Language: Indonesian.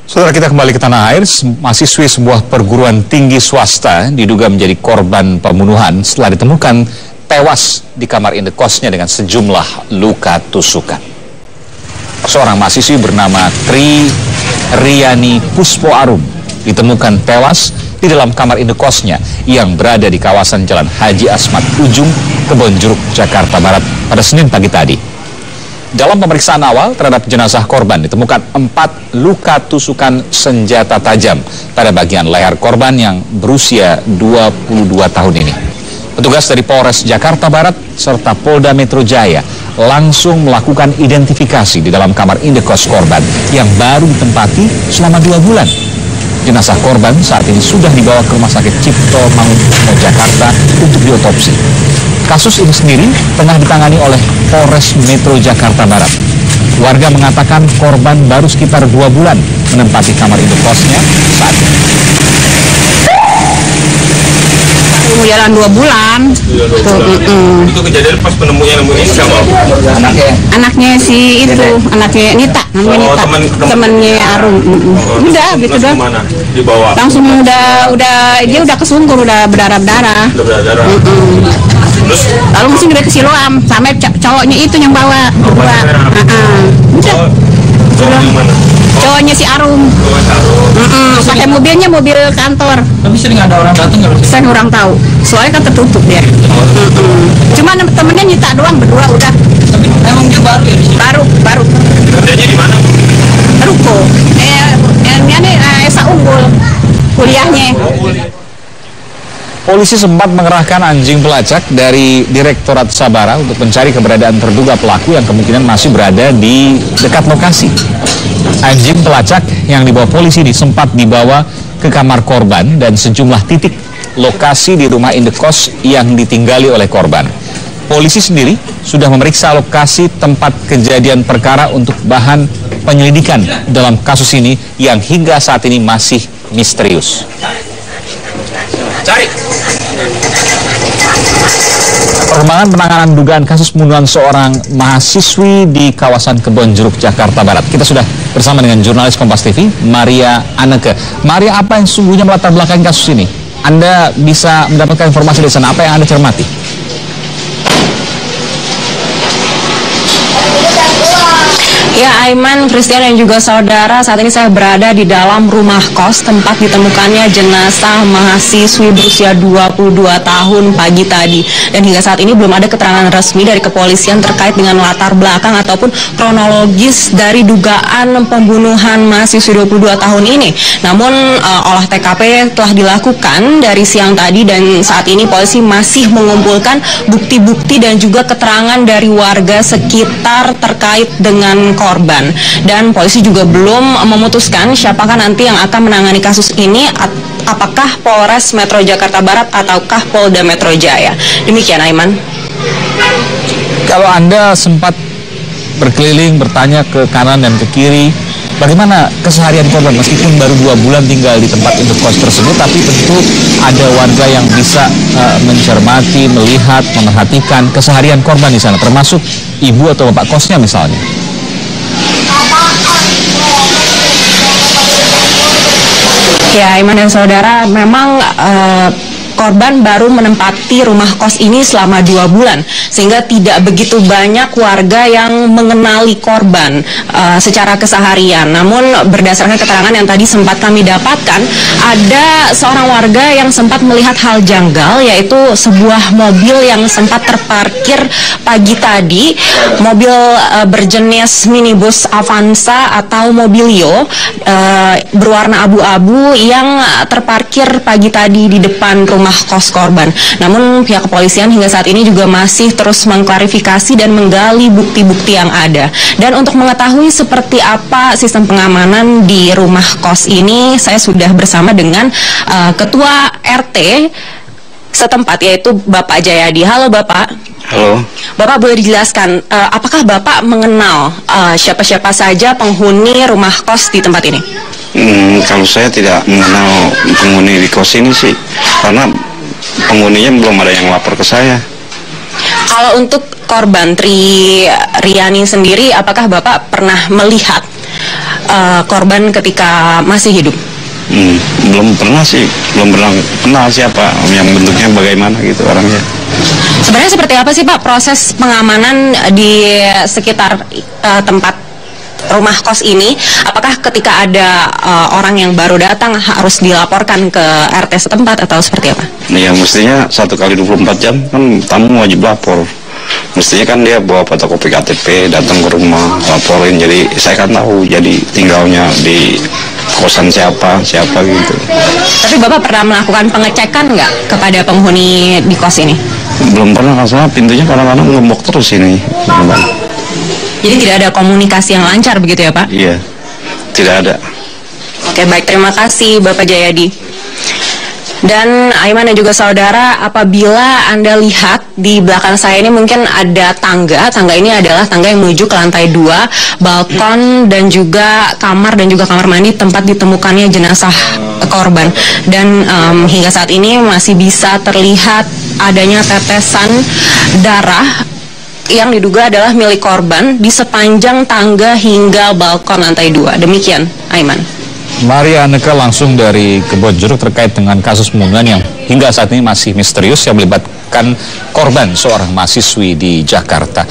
Saudara, kita kembali ke tanah air. Mahasiswi sebuah perguruan tinggi swasta diduga menjadi korban pembunuhan setelah ditemukan tewas di kamar indekosnya dengan sejumlah luka tusukan. Seorang mahasiswi bernama Tri Riani Puspo Arum ditemukan tewas di dalam kamar indekosnya yang berada di kawasan Jalan Haji Asmat Ujung, Kebonjeruk, Jakarta Barat pada Senin pagi tadi. Dalam pemeriksaan awal terhadap jenazah korban ditemukan 4 luka tusukan senjata tajam pada bagian leher korban yang berusia 22 tahun ini. Petugas dari Polres Jakarta Barat serta Polda Metro Jaya langsung melakukan identifikasi di dalam kamar indekos korban yang baru ditempati selama 2 bulan. Jenazah korban saat ini sudah dibawa ke Rumah Sakit Cipto Mangunkusumo, Jakarta untuk diotopsi. Kasus ini sendiri tengah ditangani oleh Polres Metro Jakarta Barat. Warga mengatakan korban baru sekitar 2 bulan menempati kamar indekosnya saat ini. Jalan 2 bulan. Itu kejadian pas penemunya siapa? Anaknya si itu, anaknya Nita, namanya Nita. Temennya Arum. Udah gitu doang. Dibawa. Langsung udah dia udah kesungkur, udah berdarah-darah. Terus lalu mesti udah ke Siloam, sampai cowoknya itu yang bawa berdua. Udah. Cowoknya si Arum. Pakai mobilnya mobil kantor. Tapi sering ada orang datang nggak? Saya kurang tahu. Soalnya kan tertutup dia. Cuma temennya nyita doang berdua udah. Tapi emang dia baru ya? Baru. kerjanya di mana? Ruko. Ini Esa Unggul. Kuliahnya. Polisi sempat mengerahkan anjing pelacak dari Direktorat Sabara untuk mencari keberadaan terduga pelaku yang kemungkinan masih berada di dekat lokasi. Anjing pelacak yang dibawa polisi sempat dibawa ke kamar korban dan sejumlah titik lokasi di rumah indekos yang ditinggali oleh korban. Polisi sendiri sudah memeriksa lokasi tempat kejadian perkara untuk bahan penyelidikan dalam kasus ini yang hingga saat ini masih misterius. Cari. Perkembangan penanganan dugaan kasus pembunuhan seorang mahasiswi di kawasan Kebonjeruk, Jakarta Barat. Kita sudah bersama dengan jurnalis Kompas TV, Maria Anneke. Maria, apa yang sesungguhnya melatar belakangi kasus ini? Anda bisa mendapatkan informasi dari sana, apa yang Anda cermati? Ya, Aiman, Christian dan juga saudara, saat ini saya berada di dalam rumah kos tempat ditemukannya jenazah mahasiswi berusia 22 tahun pagi tadi. Dan hingga saat ini belum ada keterangan resmi dari kepolisian terkait dengan latar belakang ataupun kronologis dari dugaan pembunuhan mahasiswi 22 tahun ini. Namun olah TKP telah dilakukan dari siang tadi dan saat ini polisi masih mengumpulkan bukti-bukti dan juga keterangan dari warga sekitar terkait dengan korban. Dan polisi juga belum memutuskan siapakah nanti yang akan menangani kasus ini, apakah Polres Metro Jakarta Barat ataukah Polda Metro Jaya. Demikian, Aiman. Kalau Anda sempat berkeliling, bertanya ke kanan dan ke kiri, bagaimana keseharian korban meskipun baru 2 bulan tinggal di tempat indekos tersebut, tapi tentu ada warga yang bisa mencermati, melihat, memerhatikan keseharian korban di sana, termasuk ibu atau bapak kosnya misalnya. Ya, Aiman dan saudara, memang korban baru menempati rumah kos ini selama 2 bulan, sehingga tidak begitu banyak warga yang mengenali korban secara keseharian. Namun berdasarkan keterangan yang tadi sempat kami dapatkan, ada seorang warga yang sempat melihat hal janggal, yaitu sebuah mobil yang sempat terparkir pagi tadi, mobil berjenis minibus Avanza atau Mobilio berwarna abu-abu yang terparkir pagi tadi di depan rumah kos korban. Namun pihak kepolisian hingga saat ini juga masih terus mengklarifikasi dan menggali bukti-bukti yang ada. Dan untuk mengetahui seperti apa sistem pengamanan di rumah kos ini, saya sudah bersama dengan Ketua RT setempat, yaitu Bapak Jayadi. Halo Bapak. Halo. Bapak boleh dijelaskan, apakah Bapak mengenal siapa-siapa saja penghuni rumah kos di tempat ini? Kalau saya tidak mengenal penghuni di kos ini sih, karena penghuninya belum ada yang lapor ke saya. Kalau untuk korban Tri Riani sendiri, apakah Bapak pernah melihat korban ketika masih hidup? Belum pernah sih, belum pernah kenal siapa yang bentuknya bagaimana gitu orangnya. Sebenarnya seperti apa sih Pak proses pengamanan di sekitar tempat rumah kos ini? Apakah ketika ada orang yang baru datang harus dilaporkan ke RT setempat atau seperti apa? Ya mestinya 1 kali 24 jam kan tamu wajib lapor. Mestinya kan dia bawa fotokopi KTP, datang ke rumah, laporin. Jadi saya kan tahu jadi tinggalnya di kosan siapa gitu. Tapi Bapak pernah melakukan pengecekan nggak kepada penghuni di kos ini? Belum pernah, karena pintunya kadang-kadang ngembok terus ini. Jadi tidak ada komunikasi yang lancar begitu ya Pak? Iya, tidak ada. Oke, baik, terima kasih Bapak Jayadi. Dan Aiman dan juga saudara, apabila Anda lihat di belakang saya ini mungkin ada tangga. Tangga ini adalah tangga yang menuju ke lantai 2, balkon dan juga kamar mandi tempat ditemukannya jenazah korban. Dan hingga saat ini masih bisa terlihat adanya tetesan darah yang diduga adalah milik korban di sepanjang tangga hingga balkon lantai 2. Demikian, Aiman. Maria Anneke langsung dari Kebonjeruk terkait dengan kasus pembunuhan yang hingga saat ini masih misterius yang melibatkan korban seorang mahasiswi di Jakarta.